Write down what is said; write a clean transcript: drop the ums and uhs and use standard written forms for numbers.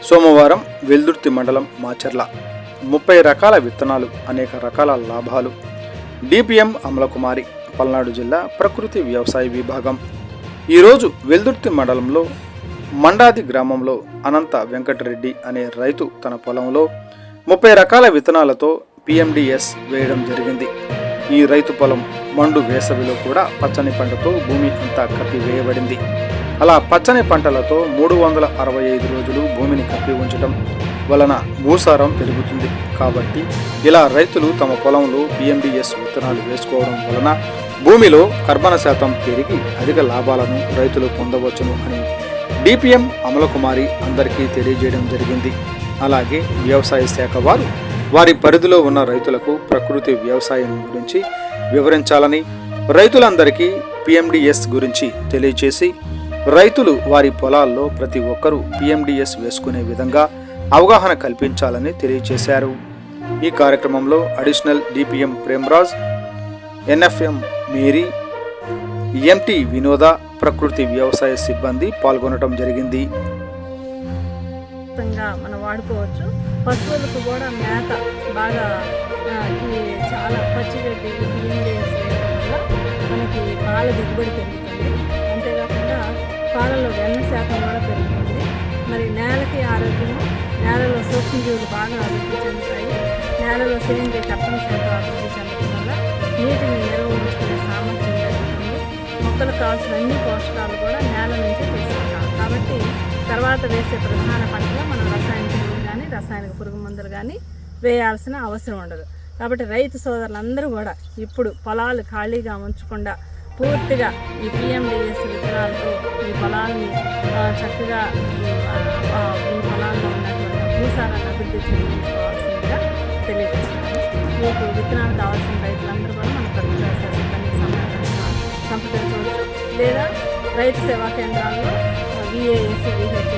సోమవారం వెల్దుర్తి మండలం మాచర్ల 30 రకాల విత్తనాలు, అనేక రకాల లాభాలు. డిపిఎం అమలకుమారి, పల్నాడు జిల్లా ప్రకృతి వ్యవసాయ విభాగం. ఈరోజు వెల్దుర్తి మండలంలో మండాది గ్రామంలో అనంత వెంకటరెడ్డి అనే రైతు తన పొలంలో 30 రకాల విత్తనాలతో పిఎండిఎస్ వేయడం జరిగింది. ఈ రైతు పొలం మండు వేసవిలో కూడా పచ్చని పంటతో భూమి అంతా కప్పి వేయబడింది. అలా పచ్చని పంటలతో 365 రోజులు భూమిని కప్పి ఉంచడం వలన భూసారం పెరుగుతుంది. కాబట్టి ఇలా రైతులు తమ పొలంలో పిఎండిఎస్ విత్తనాలు వేసుకోవడం వలన భూమిలో కర్బన శాతం పెరిగి అధిక లాభాలను రైతులు పొందవచ్చును అని డిపిఎం అమలకుమారి అందరికీ తెలియజేయడం జరిగింది. అలాగే వ్యవసాయ శాఖ వారు వారి పరిధిలో ఉన్న రైతులకు ప్రకృతి వ్యవసాయం గురించి వివరించాలని, రైతులందరికీ పిఎండిఎస్ గురించి తెలియచేసి రైతులు వారి పొలాల్లో ప్రతి ఒక్కరూ పిఎండిఎస్ వేసుకునే విధంగా అవగాహన కల్పించాలని తెలియచేశారు. ఈ కార్యక్రమంలో additional DPM Premraj, NFM Mary, ఎంటి వినోద, ప్రకృతి వ్యవసాయ సిబ్బంది పాల్గొనడం జరిగింది. మనం వాడుకోవచ్చు. పశువులకు కూడా మేత బాగా చాలా పచ్చిగడ్డి బియ్యం వల్ల మనకి పాల దిగుబడి పెరుగుతుంది. అంతేకాకుండా పాలలో వెన్న శాతం కూడా పెరుగుతుంది. మరి నేలకి ఆరోగ్యము, నేలలో సూక్ష్మజీవులు బాగా అభివృద్ధి చెందుతాయి. నేలలో సేంద్రియ కర్బన శాతం అభివృద్ధి చెందడం వల్ల నీటిని నిల్వ ఉంచుకునే సామర్థ్యం పెరుగుతుంది. మొక్కలకు కావాల్సిన అన్ని పోషకాలు కూడా నేల నుంచి తీసుకుంటాం. కాబట్టి తర్వాత వేసే ప్రధాన పంటలో మనం రసాయనిక ఎరువులు కానీ రసాయనిక పురుగు మందులు కానీ వేయాల్సిన అవసరం ఉండదు. కాబట్టి రైతు సోదరులందరూ కూడా ఇప్పుడు పొలాలు ఖాళీగా ఉంచకుండా పూర్తిగా ఈ పిఎండిఎస్ విత్తనాలతో ఈ పొలాలని చక్కగా ఈ పొలాల్లో ఉన్నటువంటి భూసారాన్ని అభివృద్ధి చెందించుకోవాల్సిందిగా తెలియజేస్తున్నాను. మీకు విత్తనాలు కావాల్సిన రైతులందరూ కూడా మన ప్రకృతి వ్యవసాయ సిబ్బందికి సంప్రదించవచ్చు. లేదా రైతు సేవా కేంద్రాల్లో విఏఎస్, విహెచ్